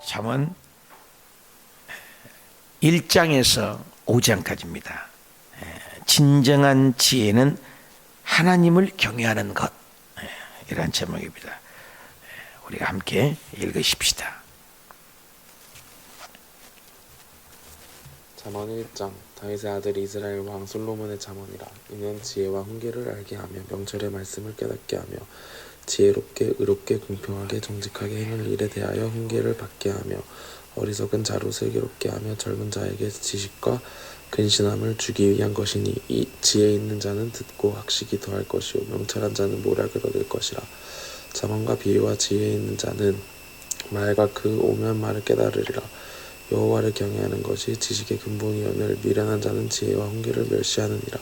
잠언 1장에서 5장까지입니다. 진정한 지혜는 하나님을 경외하는 것, 이란 제목입니다. 우리가 함께 읽으십시다. 잠언 1장. 다윗의 아들 이스라엘 왕 솔로몬의 잠언이라. 이는 지혜와 훈계를 알게 하며 명철의 말씀을 깨닫게 하며 지혜롭게 의롭게 공평하게 정직하게 행할 일에 대하여 훈계를 받게 하며 어리석은 자로 슬기롭게 하며 젊은 자에게 지식과 근신함을 주기 위한 것이니, 이 지혜 있는 자는 듣고 학식이 더할 것이요 명철한 자는 모략을 얻을 것이라. 잠언과 비유와 지혜 있는 자는 말과 그 오면 말을 깨달으리라. 여호와를 경외하는 것이 지식의 근본이오늘 미련한 자는 지혜와 훈계를 멸시하느니라.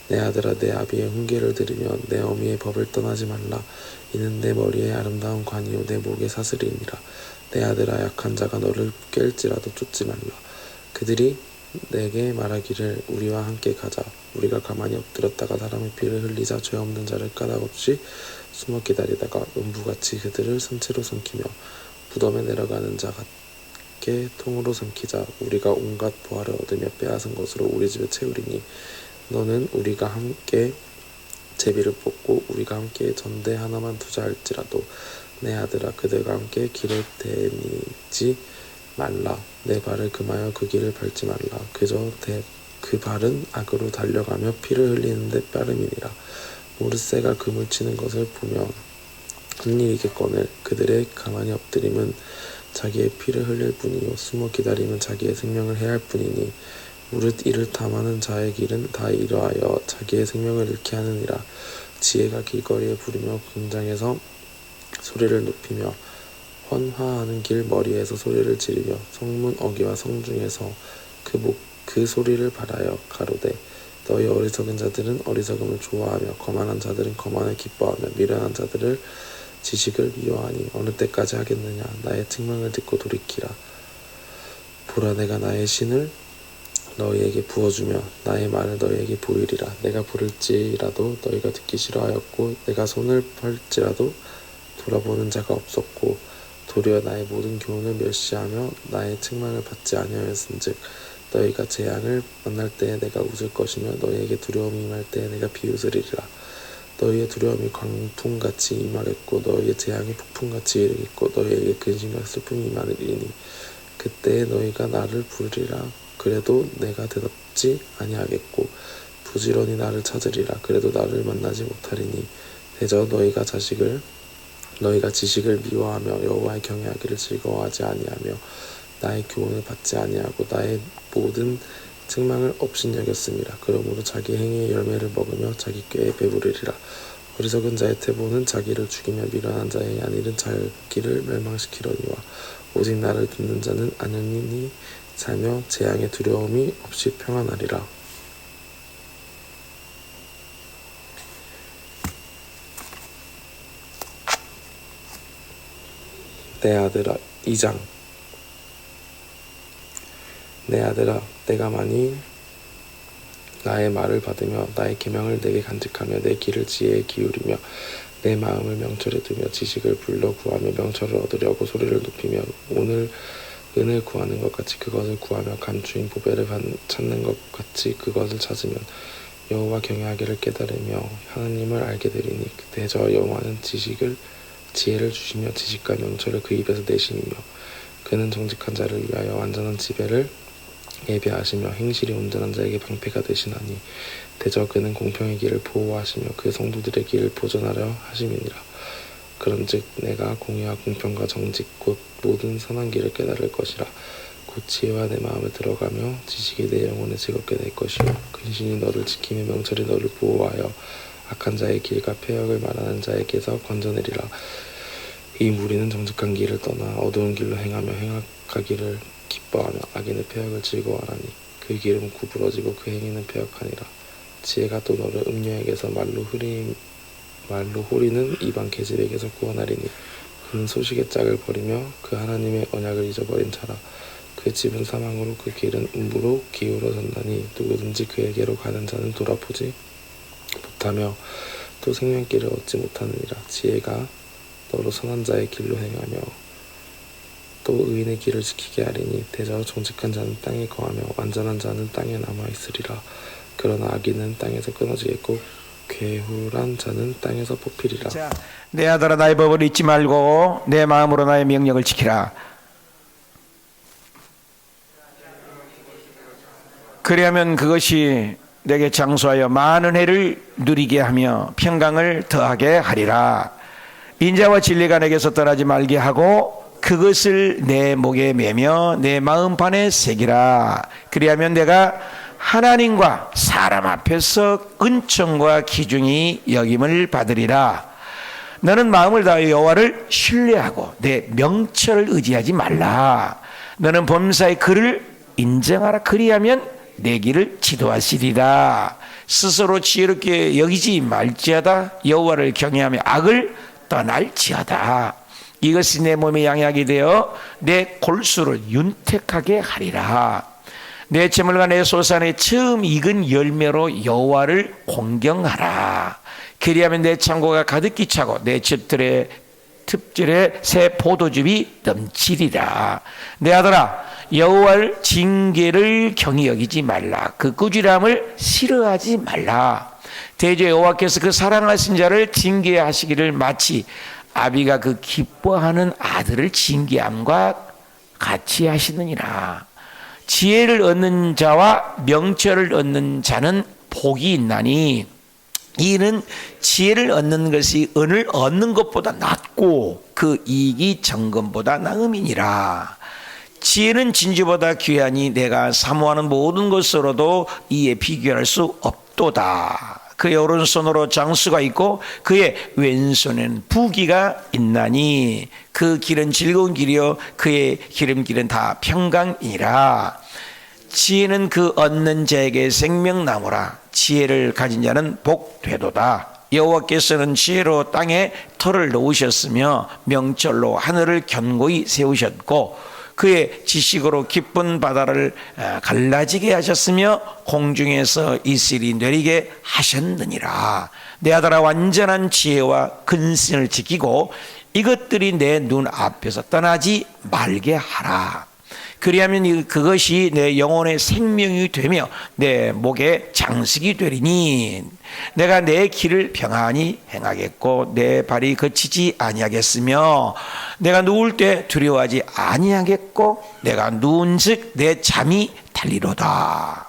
내 아들아, 내 아비의 훈계를 들으며 내 어미의 법을 떠나지 말라. 이는 내 머리에 아름다운 관이요 내 목에 사슬이니라. 내 아들아, 약한 자가 너를 깰지라도 쫓지 말라. 그들이 내게 말하기를 우리와 함께 가자. 우리가 가만히 엎드렸다가 사람의 피를 흘리자. 죄 없는 자를 까닭없이 숨어 기다리다가 음부같이 그들을 선체로 삼키며 무덤에 내려가는 자 같게 통으로 삼키자. 우리가 온갖 보화를 얻으며 빼앗은 것으로 우리 집에 채우리니, 너는 우리가 함께 제비를 뽑고 우리가 함께 전대 하나만 두자 할지라도 내 아들아, 그들과 함께 길을 다니지 말라. 내 발을 금하여 그 길을 밟지 말라. 그저 그 발은 악으로 달려가며 피를 흘리는 데 빠름이니라. 모르새가 그물 치는 것을 보며 hun일이겠거늘 그들의 가만히 엎드림은 자기의 피를 흘릴 뿐이요 숨어 기다림은 자기의 생명을 해할 뿐이니, 무릇 이를 탐하는 자의 길은 다 이러하여 자기의 생명을 잃게 하느니라. 지혜가 길거리에 부르며 궁장에서 소리를 높이며 헌화하는 길 머리에서 소리를 지르며 성문 어귀와 성중에서 그 소리를 발하여 가로되, 너희 어리석은 자들은 어리석음을 좋아하며 거만한 자들은 거만을 기뻐하며 미련한 자들을 지식을 미워하니 어느 때까지 하겠느냐. 나의 책망을 듣고 돌이키라. 보라, 내가 나의 신을 너희에게 부어주며 나의 말을 너희에게 보이리라. 내가 부를지라도 너희가 듣기 싫어하였고 내가 손을 펼지라도 돌아보는 자가 없었고, 도리어 나의 모든 교훈을 멸시하며 나의 책망을 받지 아니하였은즉, 너희가 재앙을 만날 때에 내가 웃을 것이며 너희에게 두려움이 임할 때에 내가 비웃으리라. 너희의 두려움이 광풍같이 임하겠고 너희의 재앙이 폭풍같이 이르겠고 너희에게 근심과 슬픔이 임하리니, 그때에 너희가 나를 부르리라. 그래도 내가 대답지 아니하겠고 부지런히 나를 찾으리라. 그래도 나를 만나지 못하리니, 대저 너희가 지식을 미워하며 여호와의 경외하기를 즐거워하지 아니하며 나의 교훈을 받지 아니하고 나의 모든 책망을 업신여겼습니다. 그러므로 자기 행위의 열매를 먹으며 자기 꾀에 배부르리라. 어리석은 자의 태보는 자기를 죽이며 미련한 자의 안일은 자기를 멸망시키려니와 오직 나를 듣는 자는 안연히 살며 재앙의 두려움이 없이 평안하리라. 내 아들아. 2장. 내 아들아, 내가 만일 나의 말을 받으며 나의 계명을 내게 간직하며 내 길을 지혜에 기울이며 내 마음을 명철에 두며 지식을 불러 구하며 명철을 얻으려고 소리를 높이며 오늘 은을 구하는 것 같이 그것을 구하며 감추인 보배를 찾는 것 같이 그것을 찾으면 여호와 경외하기를 깨달으며 하나님을 알게 되리니, 그때 저 여호와는 지혜를 주시며 지식과 명철을 그 입에서 내시며 그는 정직한 자를 위하여 완전한 지배를 예배하시며 행실이 온전한 자에게 방패가 되시나니, 대저 그는 공평의 길을 보호하시며 그 성도들의 길을 보존하려 하심이니라. 그런즉 내가 공의와 공평과 정직 곧 모든 선한 길을 깨달을 것이라. 곧 지혜와 내 마음에 들어가며 지식이 내 영혼에 즐겁게 될 것이요 근신이 너를 지키며 명철이 너를 보호하여 악한 자의 길과 패역을 말하는 자에게서 건져내리라. 이 무리는 정직한 길을 떠나 어두운 길로 행하며 행악하기를 기뻐하며 악인의 패역을 즐거워하나니, 그 길은 구부러지고 그 행위는 패역하니라. 지혜가 또 너를 음녀에게서 말로 호리는 이방 계집에게서 구원하리니, 그는 소식의 짝을 버리며 그 하나님의 언약을 잊어버린 자라. 그 집은 사망으로 그 길은 음부로 기울어졌나니, 누구든지 그에게로 가는 자는 돌아보지 못하며 또 생명길을 얻지 못하느니라. 지혜가 너로 선한 자의 길로 행하며 또 의인의 길을 지키게 하리니 대저 정직한 자는 땅에 거하며 완전한 자는 땅에 남아 있으리라. 그러나 악인은 땅에서 끊어지겠고 괴후란 자는 땅에서 뽑히리라. 자, 내 아들아 나의 법을 잊지 말고 내 마음으로 나의 명령을 지키라. 그리하면 그것이 내게 장수하여 많은 해를 누리게 하며 평강을 더하게 하리라. 인자와 진리가 내게서 떠나지 말게 하고 그것을 내 목에 매며 내 마음판에 새기라. 그리하면 내가 하나님과 사람 앞에서 은총과 기중이 여김을 받으리라. 너는 마음을 다하여 여호와를 신뢰하고 내 명철을 의지하지 말라. 너는 범사의 그를 인정하라. 그리하면 내 길을 지도하시리라. 스스로 지혜롭게 여기지 말지어다. 여호와를 경외하며 악을 떠날지어다. 이것이 내 몸의 양약이 되어 내 골수를 윤택하게 하리라. 내 재물과 내 소산의 처음 익은 열매로 여호와를 공경하라. 그리하면 내 창고가 가득히 차고 내 습들에 새 포도즙이 넘치리라. 내 아들아 여호와를 징계를 경히 여기지 말라. 그 꾸지람을 싫어하지 말라. 대저 여호와께서 그 사랑하신 자를 징계하시기를 마치 아비가 그 기뻐하는 아들을 징계함과 같이 하시느니라. 지혜를 얻는 자와 명철을 얻는 자는 복이 있나니 이는 지혜를 얻는 것이 은을 얻는 것보다 낫고 그 이익이 정금보다 나음이니라. 지혜는 진주보다 귀하니 내가 사모하는 모든 것으로도 이에 비교할 수 없도다. 그의 오른손으로 장수가 있고 그의 왼손에는 부귀가 있나니 그 길은 즐거운 길이요 그의 기름길은 다 평강이니라. 지혜는 그 얻는 자에게 생명나무라. 지혜를 가진 자는 복되도다. 여호와께서는 지혜로 땅에 터를 놓으셨으며 명철로 하늘을 견고히 세우셨고 그의 지식으로 깊은 바다를 갈라지게 하셨으며 공중에서 이슬이 내리게 하셨느니라. 내 아들아 완전한 지혜와 근신을 지키고 이것들이 내 눈 앞에서 떠나지 말게 하라. 그리하면 그것이 내 영혼의 생명이 되며 내 목의 장식이 되리니 내가 내 길을 평안히 행하겠고 내 발이 거치지 아니하겠으며 내가 누울 때 두려워하지 아니하겠고 내가 누운즉 내 잠이 달리로다.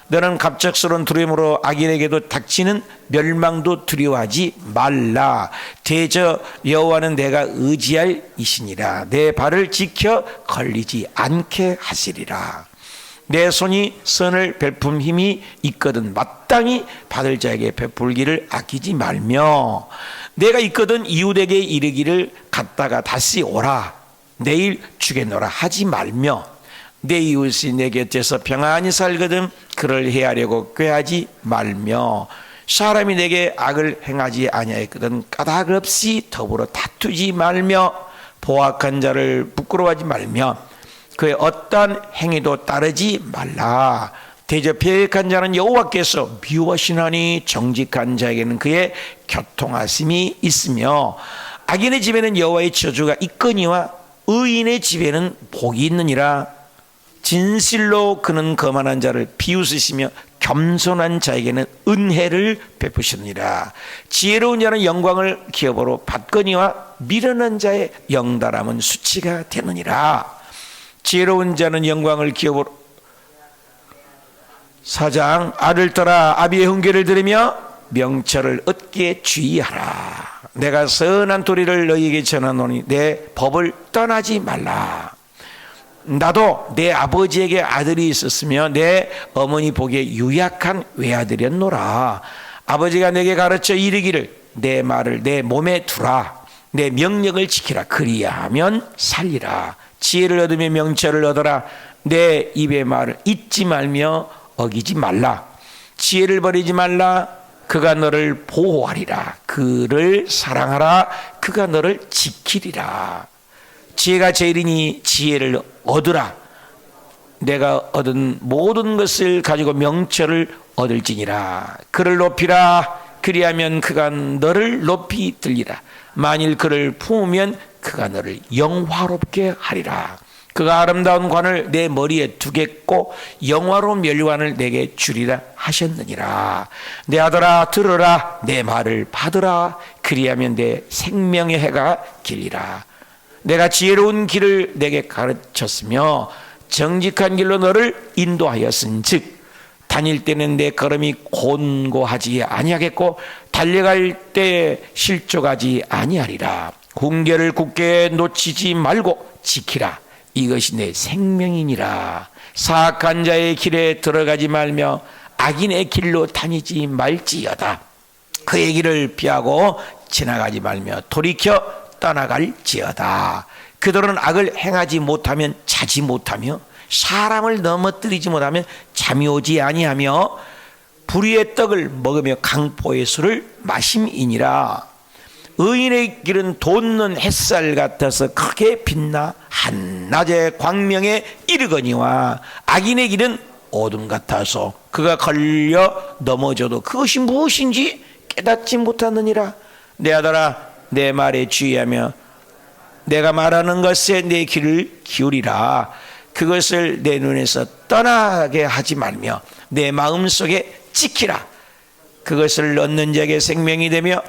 너는 갑작스러운 두려움으로 악인에게도 닥치는 멸망도 두려워하지 말라. 대저 여호와는 내가 의지할 이시니라. 내 발을 지켜 걸리지 않게 하시리라. 내 손이 선을 베품 힘이 있거든 마땅히 받을 자에게 베풀기를 아끼지 말며 내가 있거든 이웃에게 이르기를 갔다가 다시 오라 내일 주겠노라 하지 말며 내 이웃이 내 곁에서 평안히 살거든 그를 해하려고 꾀하지 말며 사람이 내게 악을 행하지 아니하였거든 까닭 없이 더불어 다투지 말며 보악한 자를 부끄러워하지 말며 그의 어떠한 행위도 따르지 말라. 대저 배역한 자는 여호와께서 미워하시나니 정직한 자에게는 그의 교통하심이 있으며 악인의 집에는 여호와의 저주가 있거니와 의인의 집에는 복이 있느니라. 진실로 그는 거만한 자를 비웃으시며 겸손한 자에게는 은혜를 베푸시느니라. 지혜로운 자는 영광을 기업으로 받거니와 미련한 자의 영달함은 수치가 되느니라. 지혜로운 자는 영광을 기업으로 4장 아들 떠라 아비의 훈계를 들으며 명철을 얻게 주의하라. 내가 선한 도리를 너희에게 전하노니 내 법을 떠나지 말라. 나도 내 아버지에게 아들이 있었으며 내 어머니 보기에 유약한 외아들이었노라. 아버지가 내게 가르쳐 이르기를 내 말을 내 몸에 두라. 내 명령을 지키라. 그리하면 살리라. 지혜를 얻으며 명철을 얻어라. 내 입의 말을 잊지 말며 어기지 말라. 지혜를 버리지 말라. 그가 너를 보호하리라. 그를 사랑하라. 그가 너를 지키리라. 지혜가 제일이니 지혜를 얻으라. 내가 얻은 모든 것을 가지고 명철을 얻을지니라. 그를 높이라. 그리하면 그가 너를 높이 들리라. 만일 그를 품으면 그가 너를 영화롭게 하리라. 그가 아름다운 관을 내 머리에 두겠고 영화로운 멸관을 내게 주리라 하셨느니라. 내 아들아 들으라, 내 말을 받으라. 그리하면 내 생명의 해가 길리라. 내가 지혜로운 길을 내게 가르쳤으며 정직한 길로 너를 인도하였은즉 다닐 때는 내 걸음이 곤고하지 아니하겠고 달려갈 때 실족하지 아니하리라. 훈계를 굳게 놓치지 말고 지키라. 이것이 내 생명이니라. 사악한 자의 길에 들어가지 말며 악인의 길로 다니지 말지어다. 그의 길을 피하고 지나가지 말며 돌이켜 떠나갈지어다. 그들은 악을 행하지 못하면 자지 못하며 사람을 넘어뜨리지 못하면 잠이 오지 아니하며 불의의 떡을 먹으며 강포의 술을 마심이니라. 의인의 길은 돋는 햇살 같아서 크게 빛나 한낮의 광명에 이르거니와 악인의 길은 어둠 같아서 그가 걸려 넘어져도 그것이 무엇인지 깨닫지 못하느니라. 내 아들아 내 말에 주의하며 내가 말하는 것에 내 귀를 기울이라. 그것을 내 눈에서 떠나게 하지 말며 내 마음속에 지키라. 그것을 얻는 자에게 생명이 되며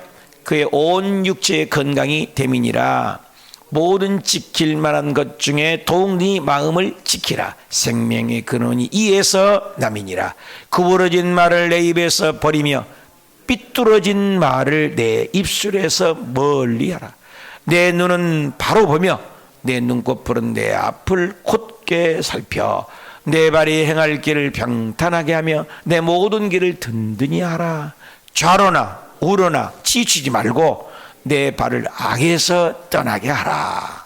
그의 온 육체의 건강이 됨이니라. 모든 지킬 만한 것 중에 더욱 네 마음을 지키라. 생명의 근원이 이에서 남이니라. 구부러진 말을 내 입에서 버리며 삐뚤어진 말을 내 입술에서 멀리하라. 내 눈은 바로 보며 내 눈꺼풀은 내 앞을 곧게 살펴 내 발이 행할 길을 평탄하게 하며 내 모든 길을 든든히 하라. 좌로나 우로나 지치지 말고 내 발을 악에서 떠나게 하라.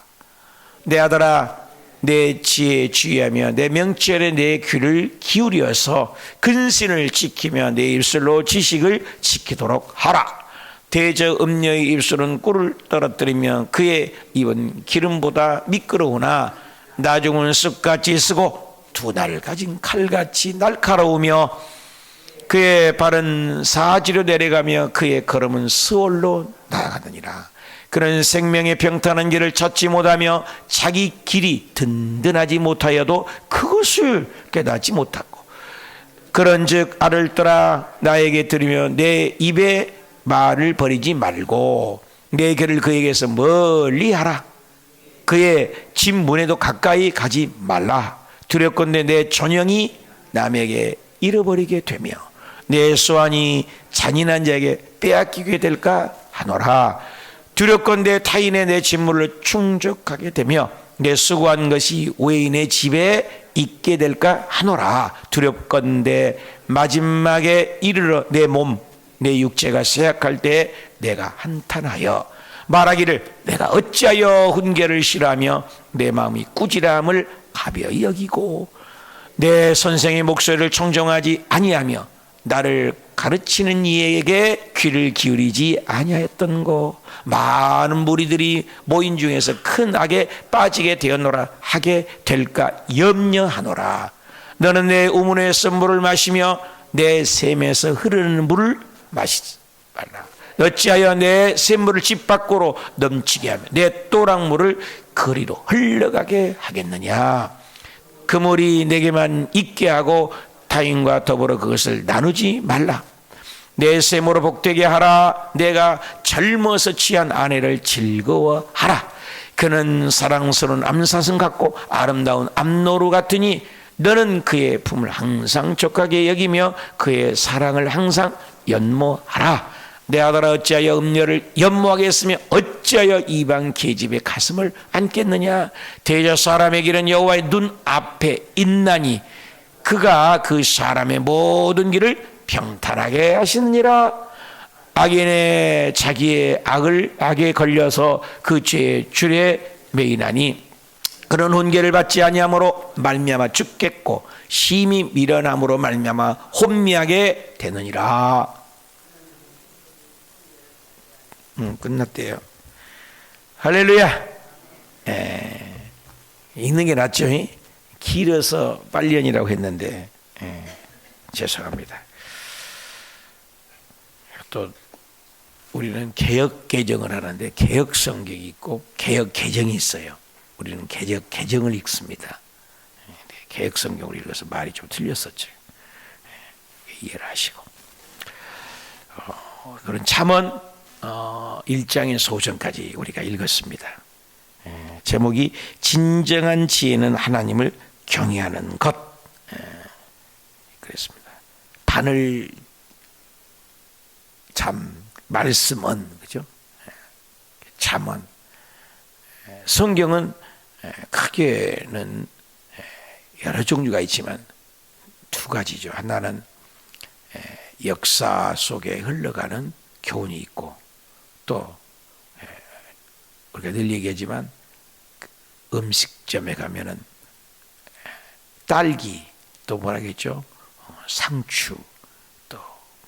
내 아들아 내 지혜에 주의하며 내 명철에 내 귀를 기울여서 근신을 지키며 내 입술로 지식을 지키도록 하라. 대저 음녀의 입술은 꿀을 떨어뜨리며 그의 입은 기름보다 미끄러우나 나중은 쑥같이 쓰고 두 날 가진 칼같이 날카로우며 그의 발은 사지로 내려가며 그의 걸음은 스올로 나아가느니라. 그는 생명의 평탄한 길을 찾지 못하며 자기 길이 든든하지 못하여도 그것을 깨닫지 못하고 그런즉 알을떠라 나에게 들으며 내 입에 말을 버리지 말고 내 길을 그에게서 멀리하라. 그의 집 문에도 가까이 가지 말라. 두렵건대 내 존영이 남에게 잃어버리게 되며 내 수완이 잔인한 자에게 빼앗기게 될까 하노라. 두렵건대 타인의 내 진물을 충족하게 되며 내 수고한 것이 외인의 집에 있게 될까 하노라. 두렵건대 마지막에 이르러 내 몸 내 육체가 쇠약할 때 내가 한탄하여 말하기를 내가 어찌하여 훈계를 싫어하며 내 마음이 꾸지람을 가벼이 여기고 내 선생의 목소리를 청정하지 아니하며 나를 가르치는 이에게 귀를 기울이지 아니하였던고. 많은 무리들이 모인 중에서 큰 악에 빠지게 되었노라 하게 될까 염려하노라. 너는 내 우문에서 물을 마시며 내 샘에서 흐르는 물을 마시지 말라. 어찌하여 내 샘물을 집 밖으로 넘치게 하며 내 또랑물을 거리로 흘러가게 하겠느냐. 그 물이 내게만 있게 하고 타인과 더불어 그것을 나누지 말라. 내 샘으로 복되게 하라. 내가 젊어서 취한 아내를 즐거워하라. 그는 사랑스러운 암사슴 같고 아름다운 암노루 같으니 너는 그의 품을 항상 족하게 여기며 그의 사랑을 항상 연모하라. 내 아들아 어찌하여 음녀를 연모하겠으며 어찌하여 이방 계집의 가슴을 안겠느냐. 대저 사람의 길은 여호와의 눈 앞에 있나니 그가 그 사람의 모든 길을 평탄하게 하시느니라. 악인의 자기의 악에 걸려서 그 죄의 줄에 매이나니 그런 훈계를 받지 아니함으로 말미암아 죽겠고 심히 미련함으로 말미암아 혼미하게 되느니라. 끝났대요. 할렐루야. 읽는 게 낫죠. 길어서 빨리언이라고 했는데 죄송합니다. 또 우리는 개혁 개정을 하는데 개혁 성경이 있고 개혁 개정이 있어요. 우리는 개정을 읽습니다. 개혁성경을 읽어서 말이 좀 틀렸었죠. 이해를 하시고. 그런 잠언 1장의 소전까지 우리가 읽었습니다. 제목이 진정한 지혜는 하나님을 경외하는 것. 그랬습니다. 바늘 잠 말씀은 그죠? 잠언. 성경은 크게는 여러 종류가 있지만 두 가지죠. 하나는 역사 속에 흘러가는 교훈이 있고, 또 우리가 늘 얘기하지만 음식점에 가면은 딸기, 또 뭐라겠죠? 상추, 또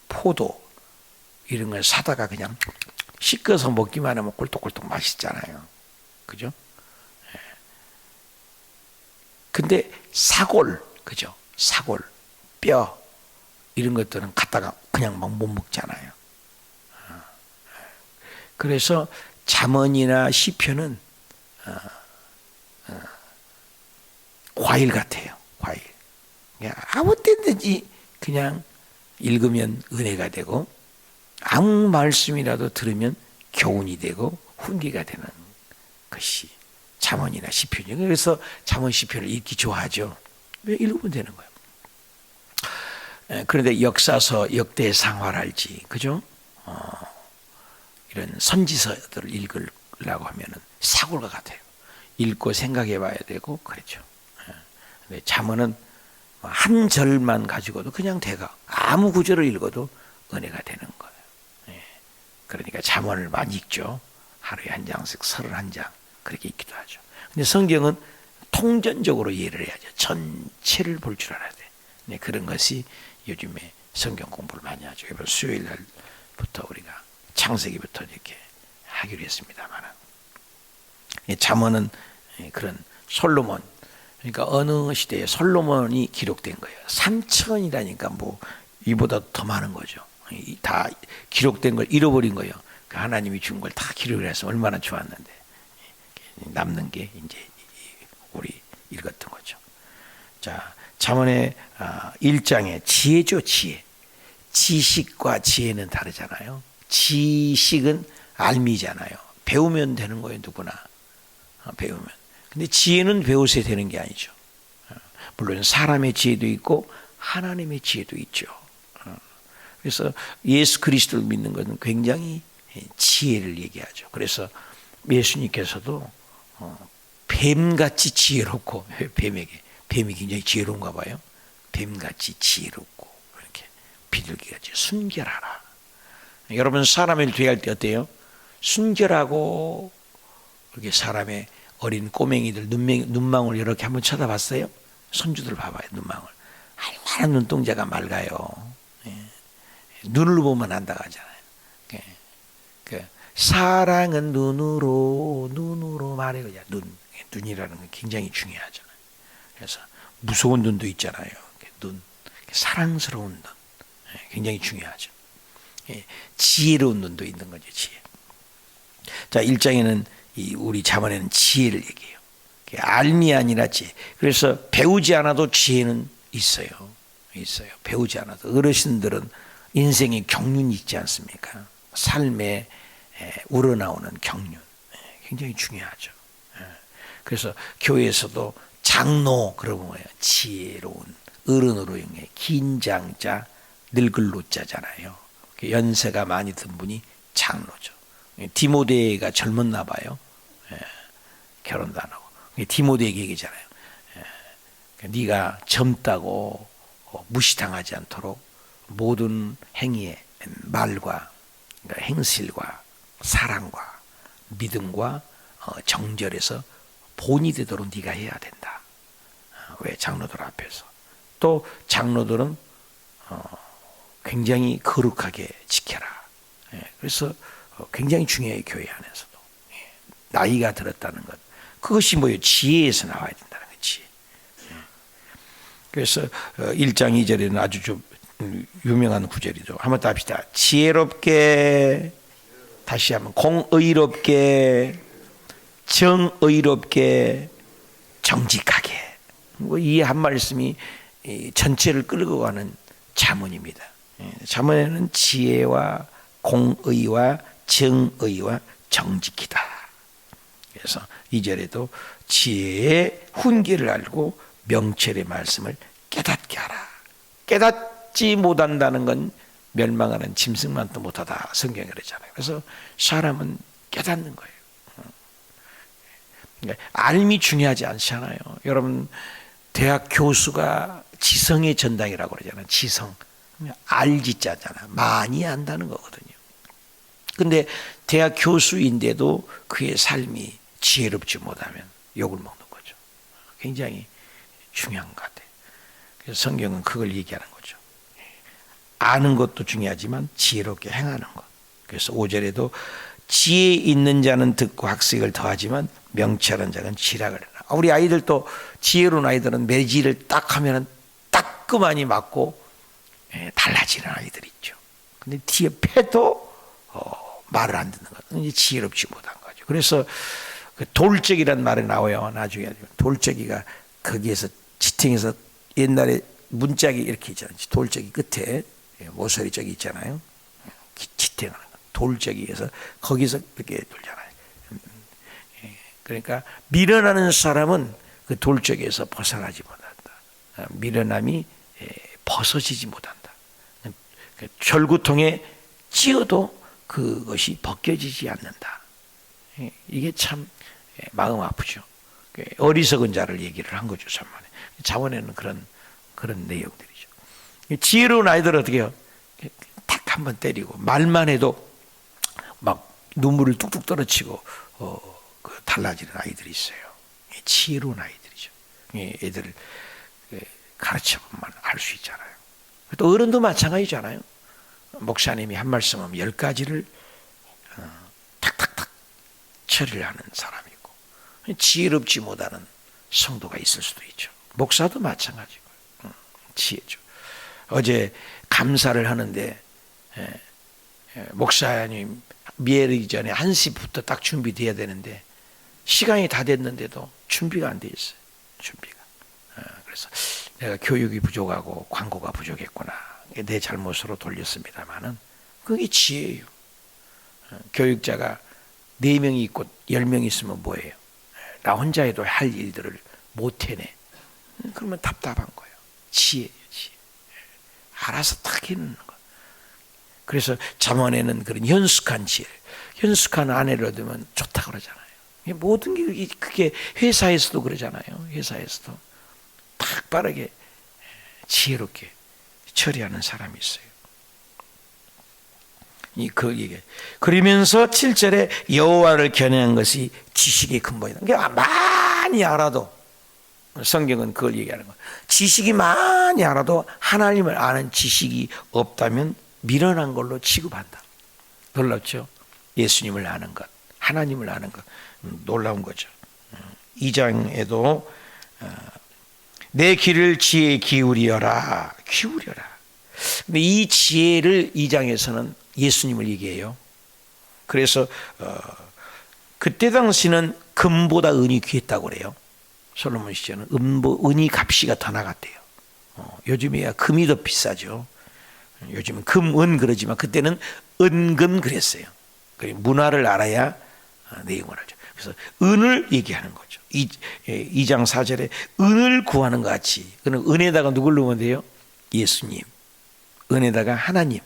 포도 이런 걸 사다가 그냥 씻어서 먹기만 하면 꿀떡꿀떡 맛있잖아요. 그죠? 근데 사골, 그죠? 사골, 뼈 이런 것들은 갖다가 그냥 막 못 먹잖아요. 그래서 잠언이나 시편은 과일 같아요. 과일. 아무 때든지 그냥 읽으면 은혜가 되고, 아무 말씀이라도 들으면 교훈이 되고 훈계가 되는 것이 잠언이나 시편이에요. 그래서 잠언 시편을 읽기 좋아하죠. 왜 읽으면 되는 거예요. 그런데 역사서, 역대상활할지, 그죠? 이런 선지서들을 읽으려고 하면은 사골과 같아요. 읽고 생각해 봐야 되고, 그렇죠. 근데 잠언은 한 절만 가지고도 그냥 돼가. 아무 구절을 읽어도 은혜가 되는 거예요. 그러니까 잠언을 많이 읽죠. 하루에 한 장씩 31장 그렇게 읽기도 하죠. 근데 성경은 통전적으로 이해를 해야죠. 전체를 볼 줄 알아야 돼. 네, 그런 것이 요즘에 성경 공부를 많이 하죠. 이번 수요일 날부터 우리가 창세기부터 이렇게 하기로 했습니다만, 잠언은 그런 솔로몬, 그러니까 어느 시대에 솔로몬이 기록된 거예요. 3천이라니까 뭐 이보다 더 많은 거죠. 다 기록된 걸 잃어버린 거예요. 하나님이 준 걸 다 기록을 해서 얼마나 좋았는데, 남는 게 이제 우리 읽었던 거죠. 자, 잠언의 1장에 지혜죠, 지혜. 지식과 지혜는 다르잖아요. 지식은 알미잖아요. 배우면 되는 거예요, 누구나. 배우면. 근데 지혜는 배우셔야 되는 게 아니죠. 물론 사람의 지혜도 있고 하나님의 지혜도 있죠. 그래서 예수 그리스도를 믿는 것은 굉장히 지혜를 얘기하죠. 그래서 예수님께서도 뱀같이 지혜롭고, 뱀이 굉장히 지혜로운가 봐요. 뱀같이 지혜롭고 이렇게 비둘기같이 순결하라. 여러분 사람을 대할 때 어때요? 순결하고 이렇게 사람의 어린 꼬맹이들 눈망울 이렇게 한번 쳐다봤어요? 손주들 봐봐요. 눈망울 얼마나 눈동자가 맑아요. 눈을 보면 안다고 하잖아요. 사랑은 눈으로 말해요. 눈이라는 건 굉장히 중요하잖아요. 그래서 무서운 눈도 있잖아요. 눈, 사랑스러운 눈, 굉장히 중요하죠. 지혜로운 눈도 있는 거죠. 지혜. 자, 1장에는 우리 잠언에는 지혜를 얘기해요. 알미 아니라 지혜. 그래서 배우지 않아도 지혜는 있어요. 배우지 않아도. 어르신들은 인생의 경륜이 있지 않습니까? 삶에 우러나오는 경륜, 굉장히 중요하죠. 그래서 교회에서도 장로, 그러면 뭐예요? 지혜로운 어른으로 영해. 긴 장자 늙을 노자잖아요. 연세가 많이 든 분이 장로죠. 디모데가 젊었나 봐요. 결혼도 안 하고. 디모데에게 얘기잖아요. 네가 젊다고 무시당하지 않도록 모든 행위에 말과 행실과 사랑과 믿음과 정절에서 본이 되도록 네가 해야 된다. 왜? 장로들 앞에서. 또 장로들은 굉장히 거룩하게 지켜라. 그래서 굉장히 중요해요. 교회 안에서도. 나이가 들었다는 것, 그것이 뭐예요? 지혜에서 나와야 된다는 거지. 그래서 1장 2절에는 아주 좀 유명한 구절이죠. 한번 더 합시다. 지혜롭게, 다시 한번 공의롭게, 정의롭게 정직하게. 이 한 말씀이 전체를 끌고 가는 잠언입니다. 잠언에는 지혜와 공의와 정의와 정직이다. 그래서 2절에도 지혜의 훈계를 알고 명철의 말씀을 깨닫게 하라. 깨닫지 못한다는 건 멸망하는 짐승만도 못하다, 성경이 그러잖아요. 그래서 사람은 깨닫는 거예요. 그러니까 알미 중요하지 않잖아요. 여러분, 대학 교수가 지성의 전당이라고 그러잖아요. 지성. 알지자잖아. 많이 안다는 거거든요. 근데 대학 교수인데도 그의 삶이 지혜롭지 못하면 욕을 먹는 거죠. 굉장히 중요한 것 같아요. 그래서 성경은 그걸 얘기하는 거죠. 아는 것도 중요하지만 지혜롭게 행하는 것. 그래서 5절에도 지혜 있는 자는 듣고 학식을 더하지만 명철한 자는 지략을 해라. 우리 아이들도, 지혜로운 아이들은 매질을 딱 하면은 따끔하니 맞고 달라지는 아이들 있죠. 근데 뒤에 패도 말을 안 듣는 것. 이제 지혜롭지 못한 거죠. 그래서 그 돌적이라는 말이 나와요. 나중에 돌적이가 거기에서 지탱해서 옛날에 문짝이 이렇게 있잖아요. 돌적이 끝에 모서리 쪽이 있잖아요. 지탱하는 거. 돌적이에서 거기서 이렇게 돌잖아요. 그러니까 미련하는 사람은 그 돌적에서 벗어나지 못한다. 미련함이 벗어지지 못한다. 절구통에 찧어도 그것이 벗겨지지 않는다. 이게 참 마음 아프죠. 어리석은 자를 얘기를 한 거죠. 잠언에는 그런 내용들이죠. 지혜로운 아이들은 어떻게 해요? 탁 한번 때리고 말만 해도 막 눈물을 뚝뚝 떨어치고 달라지는 아이들이 있어요. 지혜로운 아이들이죠. 애들을 가르쳐보면 알 수 있잖아요. 또 어른도 마찬가지잖아요. 목사님이 한 말씀하면 10가지를 탁탁탁 처리를 하는 사람이 있고, 지혜롭지 못하는 성도가 있을 수도 있죠. 목사도 마찬가지고요. 지혜죠. 어제 감사를 하는데 목사님 미애르기 전에 1시부터 딱 준비돼야 되는데 시간이 다 됐는데도 준비가 안 돼 있어요. 준비가. 그래서 내가 교육이 부족하고 광고가 부족했구나. 내 잘못으로 돌렸습니다만은 그게 지혜예요. 교육자가 4명이 있고 10명이 있으면 뭐예요? 나 혼자 해도 할 일들을 못 해내. 그러면 답답한 거예요. 지혜예요, 지혜. 알아서 딱 해내는 거. 그래서 잠언에는 그런 현숙한 지혜, 현숙한 아내를 얻으면 좋다고 그러잖아요. 모든 게 그게 회사에서도 그러잖아요. 회사에서도 딱 빠르게 지혜롭게 처리하는 사람이 있어요. 그러면서 7절에 여호와를 겨냥한 것이 지식의 근본이다. 그러니까 많이 알아도, 성경은 그걸 얘기하는 거예요. 지식이 많이 알아도 하나님을 아는 지식이 없다면 미련한 걸로 취급한다. 놀랍죠? 예수님을 아는 것, 하나님을 아는 것, 놀라운 거죠. 2장에도 내 귀를 지혜에 기울여라. 근데 이 지혜를 2장에서는 예수님을 얘기해요. 그래서 그때 당시는 금보다 은이 귀했다고 그래요. 솔로몬 시절은 은이 값이가 더 나갔대요. 요즘에야 금이 더 비싸죠. 요즘은 금, 은 그러지만 그때는 은금 그랬어요. 문화를 알아야 내용을 알죠. 그래서 은을 얘기하는 거죠. 2장 4절에 은을 구하는 것 같이, 그는 은에다가 누굴 넣으면 돼요? 예수님. 은에다가 하나님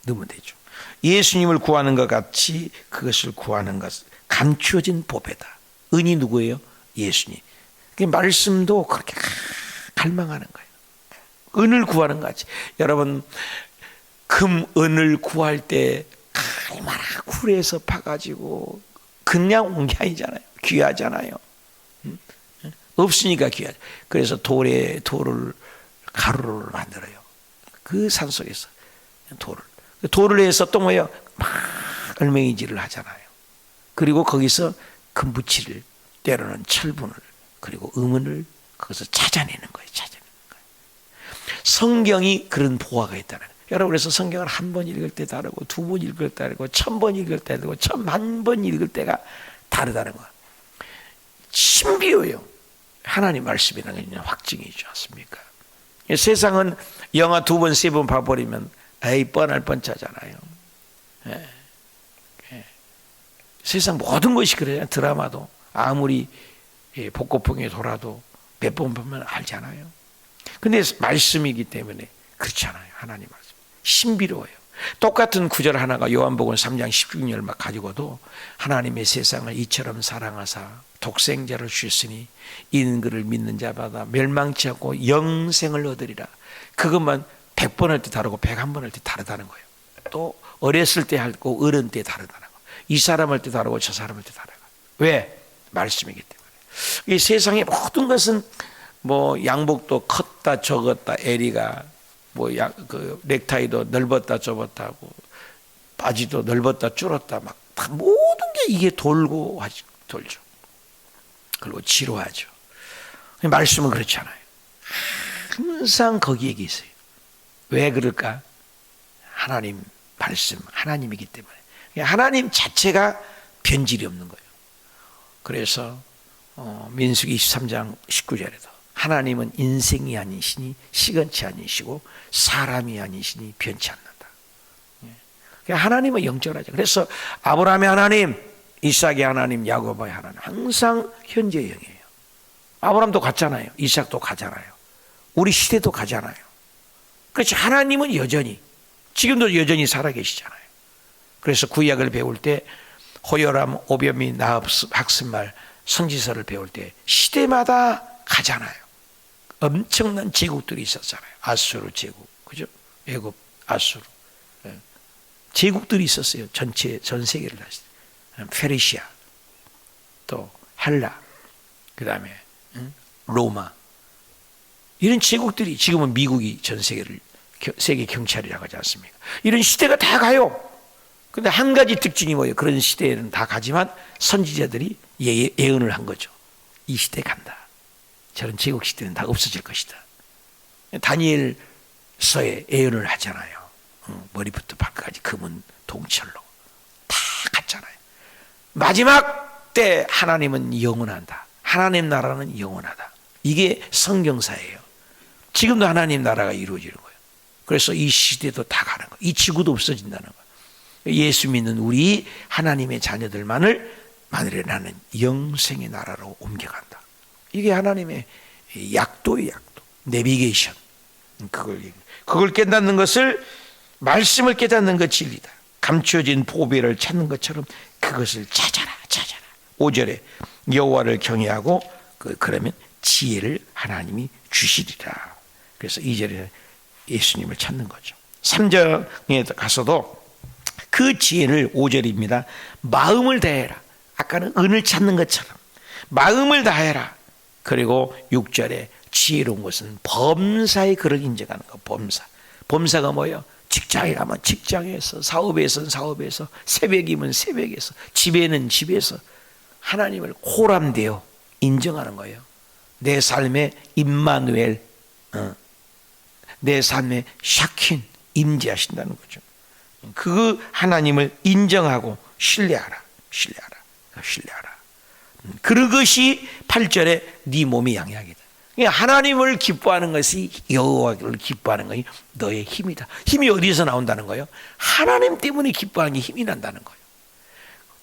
넣으면 되죠. 예수님을 구하는 것 같이 그것을 구하는 것, 감추어진 법에다. 은이 누구예요? 예수님. 그 말씀도 그렇게 갈망하는 거예요. 은을 구하는 것 같이. 여러분, 금, 은을 구할 때 얼마나 굴에서 파가지고 그냥 온 게 아니잖아요. 귀하잖아요. 없으니까 귀하죠. 그래서 돌을 가루를 만들어요. 그 산속에서 돌을 해서 또 뭐예요? 막 얼맹이질을 하잖아요. 그리고 거기서 금붙이를, 때로는 철분을, 그리고 음은을 거기서 찾아내는 거예요. 성경이 그런 보화가 있다는 거예요. 여러분, 그래서 성경을 한 번 읽을 때 다르고, 2번 읽을 때 다르고, 1000번 읽을 때 다르고, 1000만 번 읽을 때가 다르다는 거예요. 신비해요. 하나님 말씀이라는 게 그냥 확증이지 않습니까? 세상은 영화 2번, 3번 봐버리면 에이 뻔할 뻔짜잖아요. 예. 예. 세상 모든 것이 그래요. 드라마도 아무리 복고풍에 돌아도 몇 번 보면 알잖아요. 근데 말씀이기 때문에 그렇잖아요. 하나님 말씀 신비로워요. 똑같은 구절 하나가 요한복음 3장 16절 막 가지고도 하나님의 세상을 이처럼 사랑하사 독생자를 주셨으니 이는 그를 믿는 자마다 멸망치 않고 영생을 얻으리라. 그것만 100번 할 때 다르고 101번 할 때 다르다는 거예요. 또 어렸을 때 하고 어른 때 다르다는 거예요. 이 사람 할 때 다르고 저 사람 할 때 다르고. 왜? 말씀이기 때문에. 이 세상의 모든 것은 뭐 양복도 컸다 적었다 에리가 그 넥타이도 넓었다 좁았다 하고 바지도 넓었다 줄었다 막 다 모든 게 이게 돌고 돌죠. 그리고 지루하죠. 말씀은 그렇잖아요. 항상 거기에 계세요. 왜 그럴까? 하나님 말씀, 하나님이기 때문에. 하나님 자체가 변질이 없는 거예요. 그래서 민수기 23장 19절에도 하나님은 인생이 아니시니 시건치 아니시고 사람이 아니시니 변치 않는다. 하나님은 영적하죠. 그래서 아브라함의 하나님, 이삭의 하나님, 야곱의 하나님 항상 현재 영이에요. 아브라함도 갔잖아요. 이삭도 가잖아요. 우리 시대도 가잖아요. 그렇지. 하나님은 여전히 지금도 여전히 살아계시잖아요. 그래서 구약을 배울 때 호요람, 오뵐미, 나합, 학습말, 선지서를 배울 때 시대마다 가잖아요. 엄청난 제국들이 있었잖아요. 아수르 제국, 그죠? 애굽, 아수르 제국들이 있었어요. 전 세계를 다시. 페르시아, 또 헬라, 그 다음에 로마. 이런 제국들이 지금은 미국이 전 세계를 세계 경찰이라고 하지 않습니까? 이런 시대가 다 가요. 근데 한 가지 특징이 뭐예요? 그런 시대에는 다 가지만 선지자들이 예언을 한 거죠. 이 시대 간다. 저런 제국 시대는 다 없어질 것이다. 다니엘서에 예언을 하잖아요. 머리부터 발끝까지 금은 동철로 다 갔잖아요. 마지막 때 하나님은 영원한다. 하나님 나라는 영원하다. 이게 성경사예요. 지금도 하나님 나라가 이루어지는 거예요. 그래서 이 시대도 다 가는 거예요. 이 지구도 없어진다는 거예요. 예수 믿는 우리 하나님의 자녀들만을 나는 영생의 나라로 옮겨간다. 이게 하나님의 약도의 약도, 내비게이션. 그걸 깨닫는 것을 말씀을 깨닫는 것 진리다. 감추어진 보배를 찾는 것처럼 그것을 찾아라. 5절에 여호와를 경외하고 그러면 지혜를 하나님이 주시리라. 그래서 2절에 예수님을 찾는 거죠. 3절에 가서도 그 지혜를 5절입니다. 마음을 다해라. 아까는 은을 찾는 것처럼 마음을 다해라. 그리고 6절에 지혜로운 것은 범사의 그를 인정하는 거. 범사가 뭐예요? 직장에 가면 직장에서, 사업에서는 사업에서, 새벽이면 새벽에서, 집에는 집에서 하나님을 호람되어 인정하는 거예요. 내 삶의 임마누엘, 내 삶의 샤킨 임재하신다는 거죠. 그 하나님을 인정하고 신뢰하라. 그것이 8절에 네 몸이 양약이다. 하나님을 기뻐하는 것이 여호와를 기뻐하는 것이 너의 힘이다. 힘이 어디서 나온다는 거예요? 하나님 때문에 기뻐하는 게 힘이 난다는 거예요.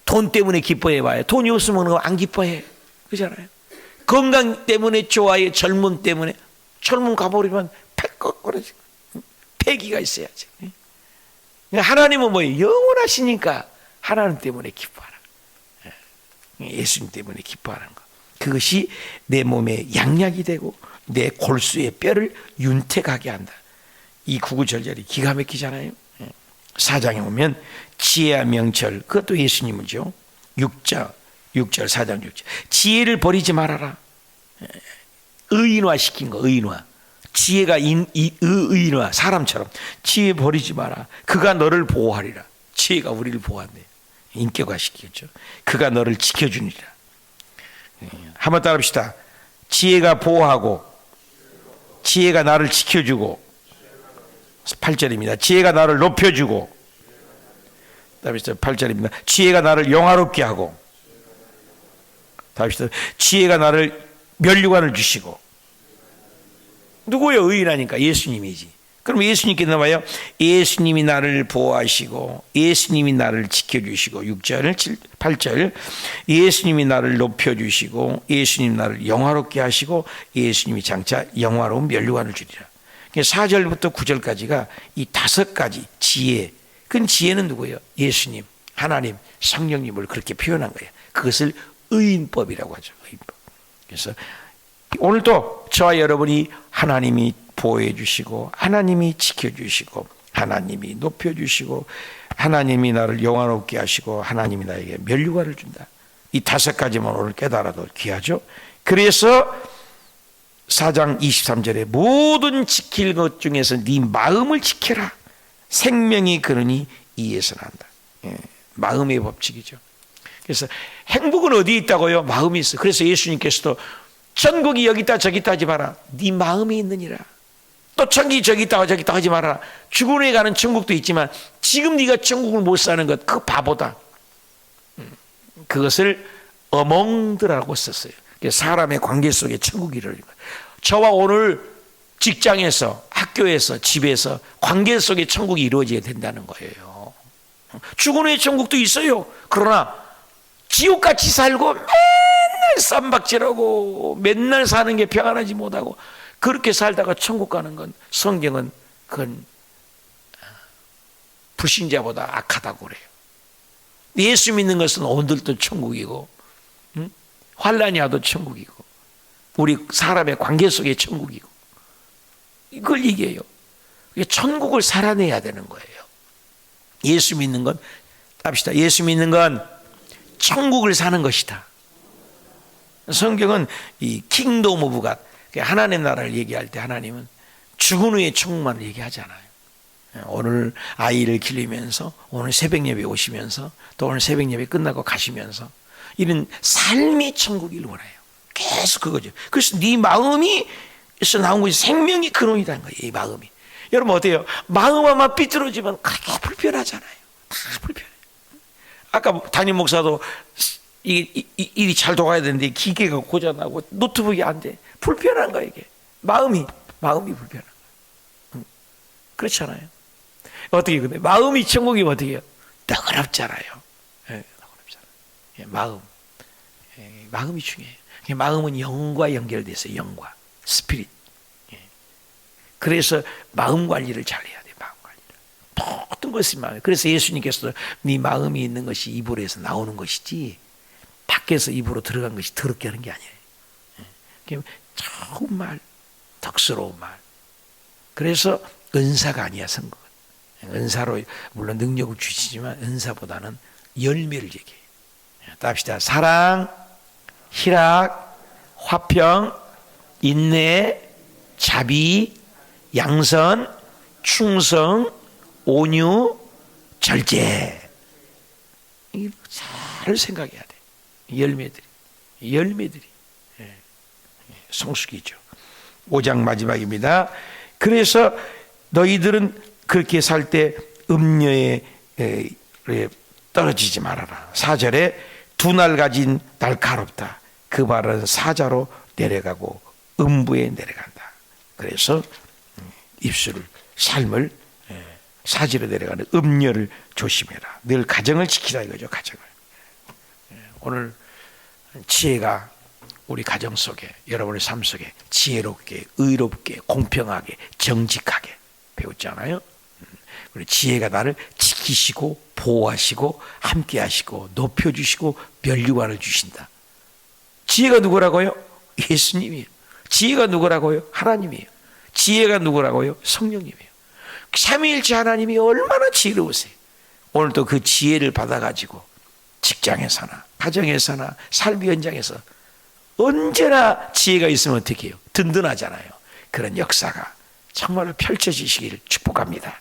돈 때문에 기뻐해봐요. 돈이 없으면 안 기뻐해. 그렇잖아요. 건강 때문에 좋아해. 젊음 때문에. 젊음 가버리면 팩거리지. 패기가 있어야지. 하나님은 뭐예요? 영원하시니까 하나님 때문에 기뻐하라. 예수님 때문에 기뻐하는 거. 그것이 내 몸에 양약이 되고 내 골수의 뼈를 윤택하게 한다. 이 구구절절이 기가 막히잖아요. 4장에 보면 지혜와 명철, 그것도 예수님이죠. 6절 4장 6절. 지혜를 버리지 말아라. 의인화시킨 거, 의인화. 지혜가 의인화, 사람처럼. 지혜 버리지 마라. 그가 너를 보호하리라. 지혜가 우리를 보호한대. 인격화시키겠죠. 그가 너를 지켜주니라. 한번 따라합시다. 지혜가 보호하고 지혜가 나를 지켜주고 8절입니다. 지혜가 나를 높여주고 8절입니다. 지혜가 나를 영화롭게 하고 답시다. 지혜가 나를 면류관을 주시고. 누구예요? 의인하니까 예수님이지. 그럼 예수님께 나와요. 예수님이 나를 보호하시고 예수님이 나를 지켜주시고 6절 8절 예수님이 나를 높여주시고 예수님이 나를 영화롭게 하시고 예수님이 장차 영화로운 면류관을 주리라. 4절부터 9절까지가 이 5가지 지혜. 그 지혜는 누구예요? 예수님, 하나님, 성령님을 그렇게 표현한 거예요. 그것을 의인법이라고 하죠. 의인법. 그래서 오늘도 저와 여러분이 하나님이 보호해 주시고 하나님이 지켜주시고 하나님이 높여주시고 하나님이 나를 영화롭게 하시고 하나님이 나에게 면류관을 준다. 이 5가지만 오늘 깨달아도 귀하죠. 그래서 4장 23절에 모든 지킬 것 중에서 네 마음을 지켜라. 생명이 그러니 이에서 난다. 예, 마음의 법칙이죠. 그래서 행복은 어디에 있다고요? 마음이 있어. 그래서 예수님께서도 천국이 여기 있다 저기 있다 하지 마라. 네 마음이 있느니라. 또 천국이 저기 있다 저기 있다 하지 마라. 죽음에 가는 천국도 있지만 지금 네가 천국을 못 사는 것 그 바보다. 그것을 어몽드라고 썼어요. 사람의 관계 속에 천국이 이루어진 거예요. 저와 오늘 직장에서 학교에서 집에서 관계 속에 천국이 이루어져야 된다는 거예요. 죽은 후에 천국도 있어요. 그러나 지옥같이 살고 맨날 쌈박질하고 맨날 사는 게 평안하지 못하고 그렇게 살다가 천국 가는 건 성경은 그건 불신자보다 악하다고 그래요. 예수 믿는 것은 오늘도 천국이고 환난이 와도 천국이고 우리 사람의 관계 속에 천국이고 이걸 얘기해요. 천국을 살아내야 되는 거예요. 예수 믿는 건 합시다. 예수 믿는 건 천국을 사는 것이다. 성경은 이 킹덤 오브 갓 하나님 나라를 얘기할 때 하나님은 죽은 후에 천국만을 얘기하잖아요. 오늘 아이를 기르면서 오늘 새벽 예배 오시면서 또 오늘 새벽 예배 끝나고 가시면서 이런 삶이 천국이길 원해요. 계속 그거죠. 그래서 네 마음이 에서 나온 것이 생명이 근원이라는 거예요. 이 마음이. 여러분 어때요? 마음 하나 삐뚤어지면 그렇게 불편하잖아요. 다 불편해. 아까 담임 목사도 일이 잘 돌아가야 되는데 기계가 고장나고 노트북이 안 돼. 불편한 거예요. 이게 마음이 불편한 거예요. 그렇잖아요. 어떻게 근데 마음이 천국이면 어떻게 해요? 너그럽잖아요. 네, 너그럽잖아요. 마음이 중요해요. 마음은 영과 연결돼 있어요. 영과 스피릿. 그래서 마음 관리를 잘해야 돼요. 마음 관리를. 모든 것이 마음. 그래서 예수님께서도 네 마음이 있는 것이 입으로 해서 나오는 것이지 밖에서 입으로 들어간 것이 더럽게 하는 게 아니에요. 좋은 말, 덕스러운 말. 그래서 은사가 아니야 선거. 은사로 물론 능력을 주시지만 은사보다는 열매를 얘기해요. 답시다. 사랑, 희락, 화평, 인내, 자비, 양선, 충성, 온유, 절제. 이거 잘 생각해야 돼. 열매들이 성숙이죠. 5장 마지막입니다. 그래서 너희들은 그렇게 살 때 음녀에 떨어지지 말아라. 4절에 두 날 가진 날카롭다. 그 발은 사자로 내려가고 음부에 내려간다. 그래서 입술을 삶을 사지로 내려가는 음녀를 조심해라. 늘 가정을 지키라 이거죠. 가정을. 오늘 지혜가 우리 가정 속에 여러분의 삶 속에 지혜롭게 의롭게 공평하게 정직하게 배웠잖아요. 우리 지혜가 나를 지키시고 보호하시고 함께하시고 높여주시고 면류관을 주신다. 지혜가 누구라고요? 예수님이에요. 지혜가 누구라고요? 하나님이에요. 지혜가 누구라고요? 성령님이에요. 삼위일체 하나님이 얼마나 지혜로우세요. 오늘도 그 지혜를 받아가지고 직장에서나 가정에서나 삶의 현장에서 언제나 지혜가 있으면 어떻게 해요? 든든하잖아요. 그런 역사가 정말로 펼쳐지시기를 축복합니다.